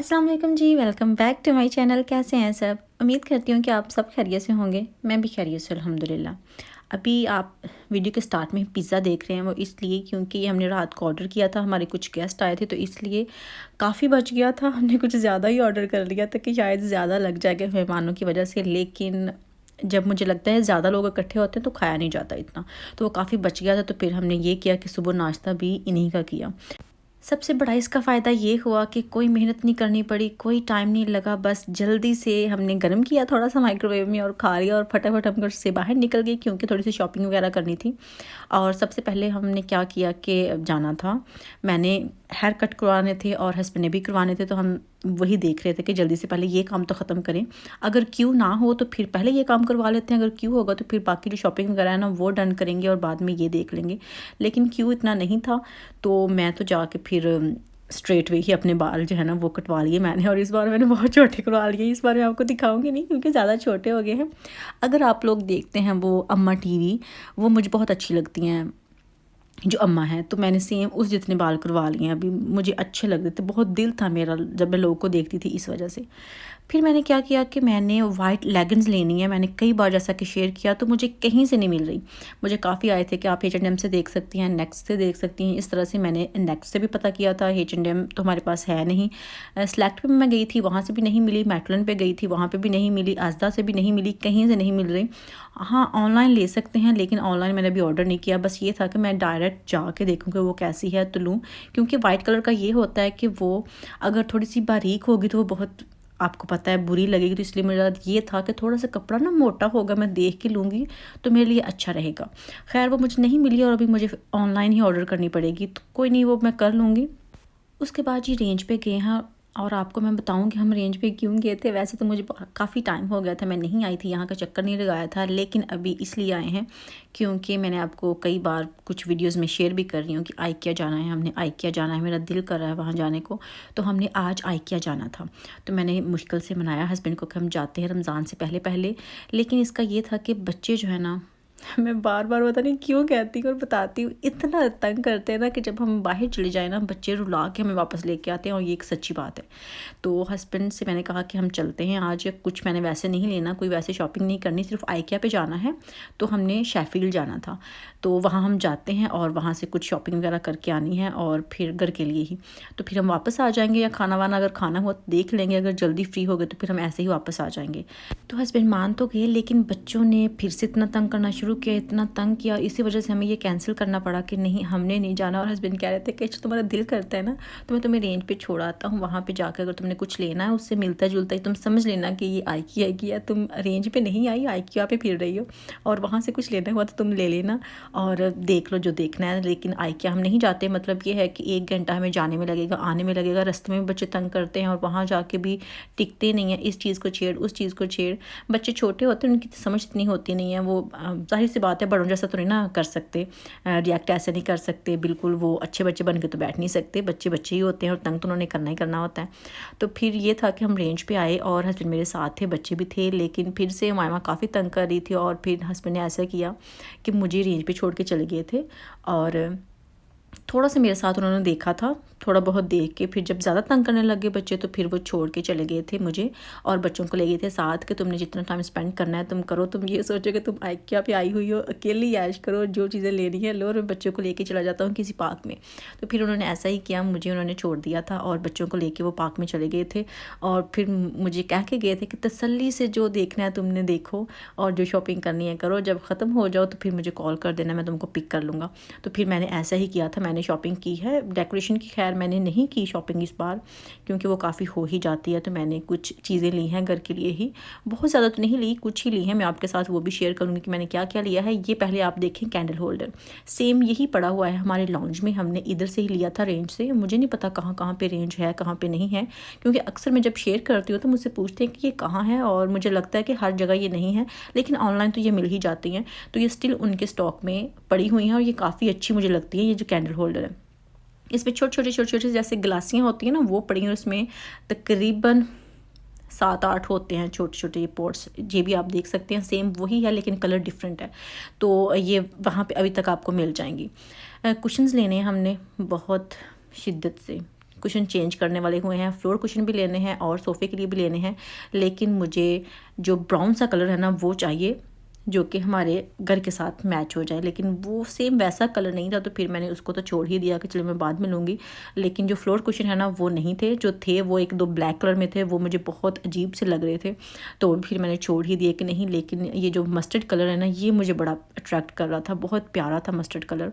अस्सलाम वालेकुम जी, welcome back to my channel. कैसे हैं सब? उम्मीद करती हूँ कि आप सब खैरियत से होंगे। मैं भी खैरियत से अल्हम्दुलिल्लाह। अभी आप वीडियो के स्टार्ट में पिज़्ज़ा देख रहे हैं, वो इसलिए क्योंकि ये हमने रात को ऑर्डर किया था। हमारे कुछ गेस्ट आए थे तो इसलिए काफ़ी बच गया था। हमने कुछ ज़्यादा ही ऑर्डर कर लिया था कि शायद ज़्यादा लग जाएगा मेहमानों की वजह से, लेकिन जब मुझे लगता है ज़्यादा लोग इकट्ठे होते हैं तो खाया नहीं जाता इतना, तो वो काफ़ी बच गया था। तो फिर हमने ये किया कि सुबह नाश्ता भी इन्हीं का किया। सबसे बड़ा इसका फ़ायदा ये हुआ कि कोई मेहनत नहीं करनी पड़ी, कोई टाइम नहीं लगा, बस जल्दी से हमने गर्म किया थोड़ा-सा माइक्रोवेव में और खा लिया और फटाफट हम घर से बाहर निकल गए क्योंकि थोड़ी-सी शॉपिंग वगैरह करनी थी। और सबसे पहले हमने क्या किया कि जाना था, मैंने हेयर कट करवाने थे और हस्बैंड ने भी करवाने थे, तो हम वही देख रहे थे कि जल्दी से पहले ये काम तो ख़त्म करें। अगर क्यू ना हो तो फिर पहले ये काम करवा लेते हैं, अगर क्यू होगा तो फिर बाकी जो शॉपिंग वगैरह है ना वो डन करेंगे और बाद में ये देख लेंगे। लेकिन क्यू इतना नहीं था, तो मैं तो जाके फिर स्ट्रेट वे ही अपने बाल जो है ना वो कटवा लिए मैंने। और इस बार मैंने बहुत छोटे करवा लिए। इस बार मैं आपको दिखाऊंगी नहीं क्योंकि ज़्यादा छोटे हो गए हैं। अगर आप लोग देखते हैं वो अम्मा टीवी, वो मुझे बहुत अच्छी लगती हैं जो अम्मा है, तो मैंने सेम उस जितने बाल करवा लिए हैं। अभी मुझे अच्छे लग रहे थे, बहुत दिल था मेरा जब मैं लोगों को देखती थी, इस वजह से। फिर मैंने क्या किया कि मैंने वाइट लेगिंग्स लेनी है। मैंने कई बार जैसा कि शेयर किया, तो मुझे कहीं से नहीं मिल रही। मुझे काफ़ी आए थे कि आप H&M से देख सकती हैं, नेक्स्ट से देख सकती हैं। इस तरह से मैंने नेक्स्ट से भी पता किया था, H&M तो हमारे पास है नहीं। सेलेक्ट पे मैं गई थी, वहाँ से भी नहीं मिली। मैटलन पे गई थी, वहाँ पे भी नहीं मिली। आज़दा से भी नहीं मिली, कहीं से नहीं मिल रही। हाँ, ऑनलाइन ले सकते हैं, लेकिन ऑनलाइन मैंने अभी ऑर्डर नहीं किया। बस ये था कि मैं डायरेक्ट जाके देखूँ कि वो कैसी है तो लूँ, क्योंकि वाइट कलर का ये होता है कि वो अगर थोड़ी सी बारीक होगी तो वो बहुत, आपको पता है, बुरी लगेगी। तो इसलिए मेरा ये था कि थोड़ा सा कपड़ा ना मोटा होगा, मैं देख के लूँगी तो मेरे लिए अच्छा रहेगा। खैर वो मुझे नहीं मिली और अभी मुझे ऑनलाइन ही ऑर्डर करनी पड़ेगी, तो कोई नहीं, वो मैं कर लूँगी। उसके बाद जी रेंज पे गए हैं। और आपको मैं बताऊं कि हम रेंज पे क्यों गए थे। वैसे तो मुझे काफ़ी टाइम हो गया था, मैं नहीं आई थी, यहाँ का चक्कर नहीं लगाया था, लेकिन अभी इसलिए आए हैं क्योंकि मैंने आपको कई बार कुछ वीडियोस में शेयर भी कर रही हूँ कि आइकिया जाना है, हमने आइकिया जाना है, मेरा दिल कर रहा है वहाँ जाने को। तो हमने आज आइकिया जाना था, तो मैंने मुश्किल से मनाया हस्बैंड को कि हम जाते हैं रमज़ान से पहले पहले। लेकिन इसका ये था कि बच्चे जो है ना, मैं बार बार पता नहीं क्यों कहती हूँ और बताती हूँ, इतना तंग करते हैं ना कि जब हम बाहर चले जाए ना, बच्चे रुला के हमें वापस लेके आते हैं, और ये एक सच्ची बात है। तो हस्बैंड से मैंने कहा कि हम चलते हैं आज। कुछ मैंने वैसे नहीं लेना, कोई वैसे शॉपिंग नहीं करनी, सिर्फ आइकिया पे जाना है। तो हमने शेफील्ड जाना था, तो वहाँ हम जाते हैं और वहाँ से कुछ शॉपिंग वगैरह करके आनी है और फिर घर के लिए ही। तो फिर हम वापस आ जाएंगे, या खाना वाना अगर खाना हुआ तो देख लेंगे, अगर जल्दी फ्री हो गए तो फिर हम ऐसे ही वापस आ जाएंगे। तो हस्बैंड मान तो गए, लेकिन बच्चों ने फिर से इतना तंग करना शुरू किया, इतना तंग किया, इसी वजह से हमें ये कैंसिल करना पड़ा कि नहीं, हमने नहीं जाना। और हस्बैंड कह रहे थे कि तुम्हारा दिल करता है ना तो मैं तुम्हें रेंज पे छोड़ आता हूँ, वहाँ पे जाकर अगर तुमने कुछ लेना है उससे मिलता जुलता ही तुम समझ लेना कि ये आइकिया की है। तुम रेंज पे नहीं आई, आइकिया पे फिर रही हो, और वहाँ से कुछ लेना हुआ तो तुम ले लेना और देख लो जो देखना है। लेकिन आइकिया हम नहीं जाते, मतलब ये है कि 1 घंटा हमें जाने में लगेगा, आने में लगेगा, रास्ते में बच्चे तंग करते हैं और वहाँ जाके भी टिकते नहीं हैं, इस चीज़ को छेड़, उस चीज़ को छेड़। बच्चे छोटे होते हैं, उनकी समझ इतनी होती नहीं है, वो जाहिर सी बात है बड़ों जैसा तो नहीं ना कर सकते, रिएक्ट ऐसे नहीं कर सकते बिल्कुल। वो अच्छे बच्चे बन के तो बैठ नहीं सकते, बच्चे बच्चे ही होते हैं और तंग तो उन्होंने करना ही करना होता है। तो फिर ये था कि हम रेंज पे आए और हस्बैंड मेरे साथ थे, बच्चे भी थे, लेकिन फिर से मामा काफ़ी तंग कर रही थी और फिर हस्बैंड ने ऐसा किया कि मुझे रेंज पे छोड़ के चले गए थे। और थोड़ा सा मेरे साथ उन्होंने देखा था, थोड़ा बहुत देख के फिर जब ज़्यादा तंग करने लगे बच्चे तो फिर वो छोड़ के चले गए थे मुझे, और बच्चों को ले गए थे साथ कि तुमने जितना टाइम स्पेंड करना है तुम करो। तुम ये सोचो कि तुम आइकिया पे आई हुई हो, अकेली ऐश करो, जो चीज़ें लेनी है लो, और मैं बच्चों को लेके चला जाता हूँ किसी पार्क में। तो फिर उन्होंने ऐसा ही किया, मुझे उन्होंने छोड़ दिया था और बच्चों को लेके वो पार्क में चले गए थे। और फिर मुझे कह के गए थे कि तसल्ली से जो देखना है तुमने देखो और जो शॉपिंग करनी है करो, जब ख़त्म हो जाओ तो फिर मुझे कॉल कर देना, मैं तुमको पिक कर लूँगा। तो फिर मैंने ऐसा ही किया था, मैंने शॉपिंग की है। डेकोरेशन की खैर मैंने नहीं की शॉपिंग इस बार, क्योंकि वो काफ़ी हो ही जाती है। तो मैंने कुछ चीज़ें ली हैं घर के लिए ही, बहुत ज़्यादा तो नहीं ली, कुछ ही ली हैं। मैं आपके साथ वो भी शेयर करूँगी कि मैंने क्या क्या लिया है। ये पहले आप देखें, कैंडल होल्डर सेम यही पड़ा हुआ है हमारे लॉन्ज में, हमने इधर से ही लिया था रेंज से। मुझे नहीं पता कहाँ कहाँ पे रेंज है, कहाँ पे नहीं है, क्योंकि अक्सर मैं जब शेयर करती हूँ तो मुझसे पूछते हैं कि ये कहाँ है, और मुझे लगता है कि हर जगह ये नहीं है, लेकिन ऑनलाइन तो ये मिल ही जाती हैं। तो ये स्टिल उनके स्टॉक में पड़ी हुई हैं और ये काफ़ी अच्छी मुझे लगती है। ये जो कैंडल होल्डर है, इसमें छोटे छोटे जैसे गिलासियाँ होती हैं ना, वो पड़ी हैं। उसमें तकरीबन 7-8 होते हैं छोटे छोटे ये पोर्ट्स। ये भी आप देख सकते हैं, सेम वही है लेकिन कलर डिफरेंट है। तो ये वहाँ पे अभी तक आपको मिल जाएंगी। कुशन्स लेने हैं हमने बहुत शिद्दत से, कुशन चेंज करने वाले हुए हैं, फ्लोर कुशन भी लेने हैं और सोफ़े के लिए भी लेने हैं, लेकिन मुझे जो ब्राउन सा कलर है ना वो चाहिए जो कि हमारे घर के साथ मैच हो जाए। लेकिन वो सेम वैसा कलर नहीं था, तो फिर मैंने उसको तो छोड़ ही दिया कि चलो मैं बाद में लूँगी। लेकिन जो फ्लोर कुशन है ना वो नहीं थे, जो थे वो एक दो ब्लैक कलर में थे, वो मुझे बहुत अजीब से लग रहे थे, तो फिर मैंने छोड़ ही दिए कि नहीं। लेकिन ये जो मस्टर्ड कलर है ना ये मुझे बड़ा अट्रैक्ट कर रहा था, बहुत प्यारा था मस्टर्ड कलर।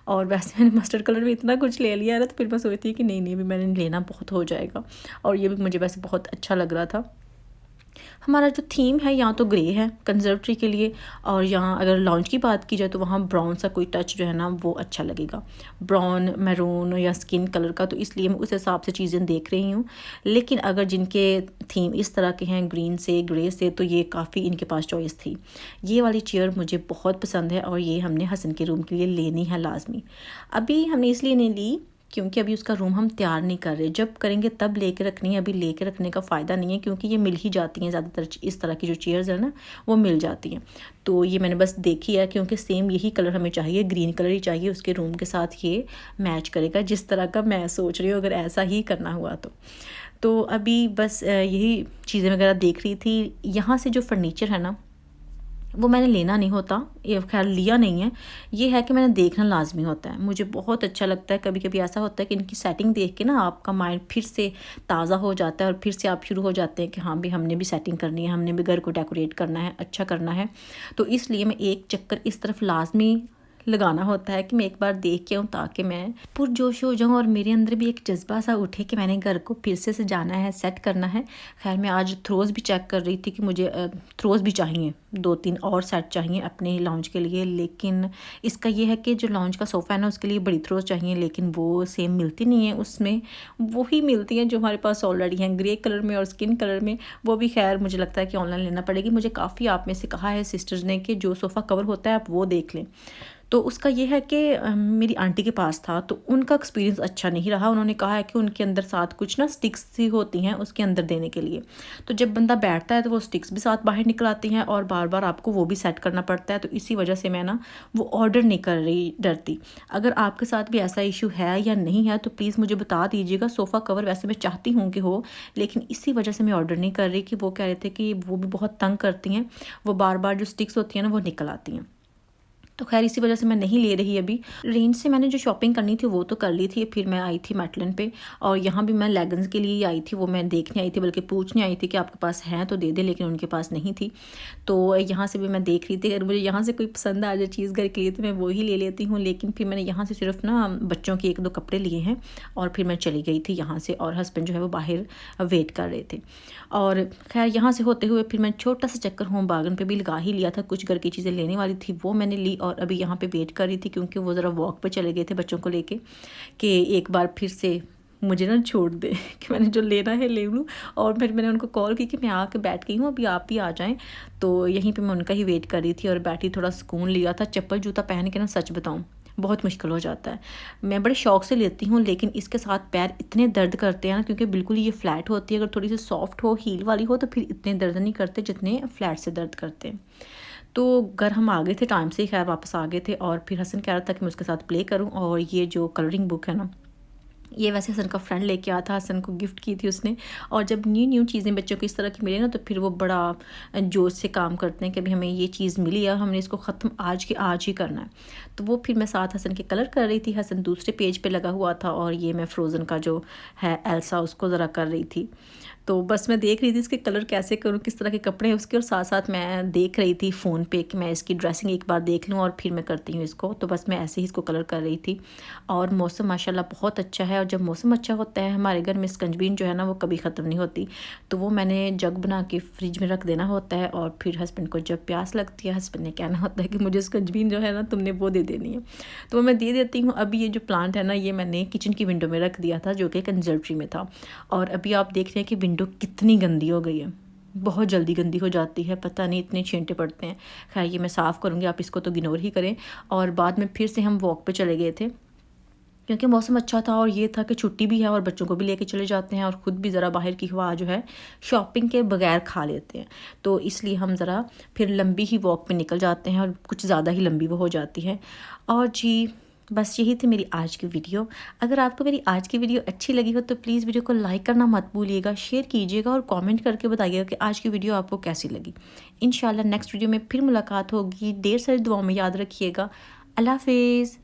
और वैसे मैंने मस्टर्ड कलर में इतना कुछ ले लिया है ना, तो फिर मैं सोचती कि नहीं अभी मैंने लेना बहुत हो जाएगा। और ये भी मुझे वैसे बहुत अच्छा लग रहा था। हमारा जो थीम है यहाँ तो ग्रे है कंजर्वेटरी के लिए, और यहाँ अगर लॉन्च की बात की जाए तो वहाँ ब्राउन सा कोई टच जो है ना वो अच्छा लगेगा, ब्राउन मैरून या स्किन कलर का, तो इसलिए मैं उस हिसाब से चीज़ें देख रही हूँ। लेकिन अगर जिनके थीम इस तरह के हैं ग्रीन से ग्रे से, तो ये काफ़ी इनके पास चॉइस थी। ये वाली चेयर मुझे बहुत पसंद है और ये हमने हसन के रूम के लिए लेनी है लाजमी। अभी हमने इसलिए नहीं ली क्योंकि अभी उसका रूम हम तैयार नहीं कर रहे, जब करेंगे तब लेके रखनी है। अभी लेके रखने का फ़ायदा नहीं है क्योंकि ये मिल ही जाती हैं, ज़्यादातर इस तरह की जो चेयर्स है ना वो मिल जाती हैं। तो ये मैंने बस देखी है क्योंकि सेम यही कलर हमें चाहिए, ग्रीन कलर ही चाहिए, उसके रूम के साथ ये मैच करेगा जिस तरह का मैं सोच रही हूँ, अगर ऐसा ही करना हुआ तो अभी बस यही चीज़ें वगैरह देख रही थी। यहाँ से जो फर्नीचर है ना वो मैंने लेना नहीं होता, ये खैर लिया नहीं है, ये है कि मैंने देखना लाजमी होता है। मुझे बहुत अच्छा लगता है, कभी कभी ऐसा होता है कि इनकी सेटिंग देख के ना आपका माइंड फिर से ताज़ा हो जाता है और फिर से आप शुरू हो जाते हैं कि हाँ भी हमने भी सेटिंग करनी है, हमने भी घर को डेकोरेट करना है, अच्छा करना है। तो इसलिए मैं एक चक्कर इस तरफ लाजमी लगाना होता है कि मैं एक बार देख के आऊँ, ताकि मैं पुरजोश हो जाऊँ और मेरे अंदर भी एक जज्बा सा उठे कि मैंने घर को फिर से सजाना है, सेट करना है। खैर मैं आज थ्रोज़ भी चेक कर रही थी कि मुझे थ्रोज़ भी चाहिए, 2-3 और सेट चाहिए अपने लॉन्च के लिए। लेकिन इसका ये है कि जो लॉन्च का सोफ़ा है ना उसके लिए बड़ी थ्रोज़ चाहिए, लेकिन वो सेम मिलती नहीं है, उसमें वही मिलती हैं जो हमारे पास ऑलरेडी हैं, ग्रे कलर में और स्किन कलर में। वो भी खैर मुझे लगता है कि ऑनलाइन लेना पड़ेगी। मुझे काफ़ी आप में से कहा है सिस्टर्स ने कि जो सोफ़ा कवर होता है आप वो देख लें। तो उसका ये है कि मेरी आंटी के पास था, तो उनका एक्सपीरियंस अच्छा नहीं रहा। उन्होंने कहा है कि उनके अंदर साथ कुछ ना स्टिक्स सी होती हैं उसके अंदर देने के लिए, तो जब बंदा बैठता है तो वो स्टिक्स भी साथ बाहर निकल आती हैं और बार बार आपको वो भी सेट करना पड़ता है। तो इसी वजह से मैं ना वो ऑर्डर नहीं कर रही, डरती। अगर आपके साथ भी ऐसा इशू है या नहीं है तो प्लीज़ मुझे बता दीजिएगा। सोफ़ा कवर वैसे मैं चाहती हूँ कि हो, लेकिन इसी वजह से मैं ऑर्डर नहीं कर रही कि वो कह रहे थे कि वो भी बहुत तंग करती हैं, वो बार बार जो स्टिक्स होती हैं ना वो निकल आती हैं। तो खैर इसी वजह से मैं नहीं ले रही अभी। रेंज से मैंने जो शॉपिंग करनी थी वो तो कर ली थी। फिर मैं आई थी मेटलन पे, और यहाँ भी मैं लेगिंग्स के लिए आई थी, वो मैं देखने आई थी, बल्कि पूछने आई थी कि आपके पास हैं तो दे दे, लेकिन उनके पास नहीं थी। तो यहाँ से भी मैं देख रही थी, अगर मुझे यहाँ से कोई पसंद आ जाए चीज़ घर के लिए तो मैं वो ही ले लेती हूँ। लेकिन फिर मैंने यहाँ से सिर्फ ना बच्चों के 1-2 कपड़े लिए हैं और फिर मैं चली गई थी यहाँ से, और हस्बैंड जो है वो बाहर वेट कर रहे थे। और खैर यहाँ से होते हुए फिर मैं छोटा सा चक्कर होम बार्गन पे भी लगा ही लिया था, कुछ घर की चीज़ें लेने वाली थी वो मैंने ली, और अभी यहाँ पे वेट कर रही थी क्योंकि वो ज़रा वॉक पे चले गए थे बच्चों को लेके, कि एक बार फिर से मुझे ना छोड़ दे कि मैंने जो लेना है ले लूँ। और फिर मैंने उनको कॉल की कि मैं आके बैठ गई हूँ, अभी आप भी आ जाएं। तो यहीं पे मैं उनका ही वेट कर रही थी और बैठी, थोड़ा सुकून लिया था। चप्पल जूता पहन के ना सच बताऊँ बहुत मुश्किल हो जाता है। मैं बड़े शौक से लेती हूँ, लेकिन इसके साथ पैर इतने दर्द करते हैं ना, क्योंकि बिल्कुल ये फ्लैट होती है। अगर थोड़ी सी सॉफ्ट हो, हील वाली हो, तो फिर इतने दर्द नहीं करते जितने फ्लैट से दर्द करते हैं। तो घर हम आ गए थे टाइम से, खैर वापस आ गए थे, और फिर हसन कह रहा था कि मैं उसके साथ प्ले करूं। और ये जो कलरिंग बुक है ना, ये वैसे हसन का फ्रेंड लेके आया था, हसन को गिफ्ट की थी उसने। और जब न्यू चीज़ें बच्चों को इस तरह की मिले ना, तो फिर वो बड़ा जोश से काम करते हैं कि अभी हमें ये चीज़ मिली है, हमने इसको ख़त्म आज के आज ही करना है। तो वो फिर मैं साथ हसन के कलर कर रही थी, हसन दूसरे पेज पे लगा हुआ था, और ये मैं फ्रोज़न का जो है एल्सा उसको ज़रा कर रही थी। तो बस मैं देख रही थी इसके कलर कैसे करूँ, किस तरह के कपड़े हैं उसके, और साथ साथ मैं देख रही थी फ़ोन पे कि मैं इसकी ड्रेसिंग एक बार देख लूँ और फिर मैं करती हूँ इसको। तो बस मैं ऐसे ही इसको कलर कर रही थी। और मौसम माशाल्लाह बहुत अच्छा है, और जब मौसम अच्छा होता है हमारे घर में स्कंजबीन जो है ना वो कभी ख़त्म नहीं होती। तो वो मैंने जग बना के फ्रिज में रख देना होता है, और फिर हस्बैंड को जब प्यास लगती है, हस्बैंड ने कहना होता है कि मुझे स्कंजबीन जो है ना तुमने वो दे देनी है, तो वो मैं दे देती हूँ। अभी ये जो प्लांट है ना, ये मैंने किचन की विंडो में रख दिया था, जो कि कंजर्वेटरी में था। और अभी आप देख रहे हैं कि विंडो कितनी गंदी हो गई है, बहुत जल्दी गंदी हो जाती है, पता नहीं इतने छींटे पड़ते हैं। खैर ये मैं साफ़ करूँगी, आप इसको तो इग्नोर ही करें। और बाद में फिर से हम वॉक पे चले गए थे, क्योंकि मौसम अच्छा था, और ये था कि छुट्टी भी है और बच्चों को भी लेके चले जाते हैं, और ख़ुद भी ज़रा बाहर की हवा जो है शॉपिंग के बगैर खा लेते हैं। तो इसलिए हम ज़रा फिर लंबी ही वॉक पे निकल जाते हैं, और कुछ ज़्यादा ही लंबी वो हो जाती है। और जी बस यही थी मेरी आज की वीडियो। अगर आपको मेरी आज की वीडियो अच्छी लगी हो तो प्लीज़ वीडियो को लाइक करना मत भूलिएगा, शेयर कीजिएगा और कमेंट करके बताइएगा कि आज की वीडियो आपको कैसी लगी। इंशाल्लाह नेक्स्ट वीडियो में फिर मुलाकात होगी। ढेर सारी दुआओं में याद रखिएगा। अल्लाह हाफ़िज़।